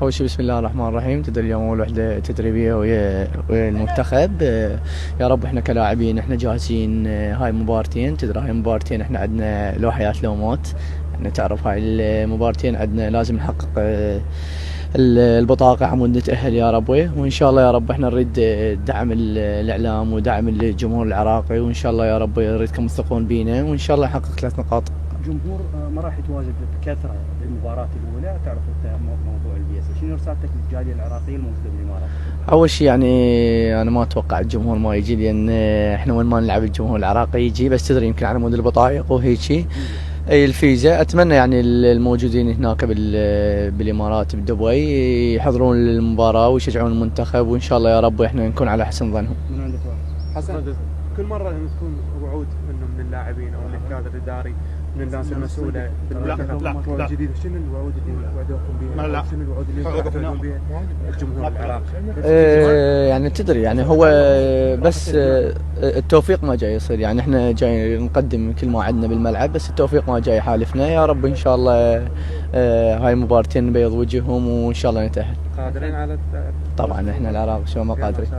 أول شيء بسم الله الرحمن الرحيم. تدري اليوم أول وحدة تدريبية ويا المنتخب. يا رب إحنا كلاعبين إحنا جاهزين. هاي مبارتين، تدري هاي مبارتين إحنا عندنا لو حياة لو موت. إحنا تعرف هاي المبارتين عندنا لازم نحقق البطاقة عمود نتأهل يا رب. وإن شاء الله يا رب إحنا نريد دعم الإعلام ودعم الجمهور العراقي، وإن شاء الله يا رب نريدكم تثقون بينا، وإن شاء الله نحقق 3 نقاط. الجمهور ما راح يتواجد بكثره بالمباراه الاولى، تعرف انت موضوع البيئه، شنو رسالتك للجاليه العراقيه الموجوده بالامارات؟ اول شيء يعني انا ما اتوقع الجمهور ما يجي، لان احنا وين ما نلعب الجمهور العراقي يجي، بس تدري يمكن على مود البطايق وهيجي اي الفيزا. اتمنى يعني الموجودين هناك بالامارات بدبي يحضرون المباراه ويشجعون المنتخب، وان شاء الله يا رب احنا نكون على حسن ظنهم. من عندك حسن، كل مره لما تكون وعود انه من اللاعبين او من الكادر الاداري من الناس المسؤوله لا جديد، شنو الوعود اللي وعدوكم بها؟ لا شنو الوعود اللي وعدوكم بها الجمهور العراقي؟ يعني تدري يعني هو بس التوفيق ما جاي يصير، يعني احنا جاي نقدم كل ما عندنا بالملعب، بس التوفيق ما جاي يحالفنا. يا رب ان شاء الله هاي مبارتين نبيض وجههم، وان شاء الله نتأهل. قادرين على طبعا احنا العراق شو ما قادرين.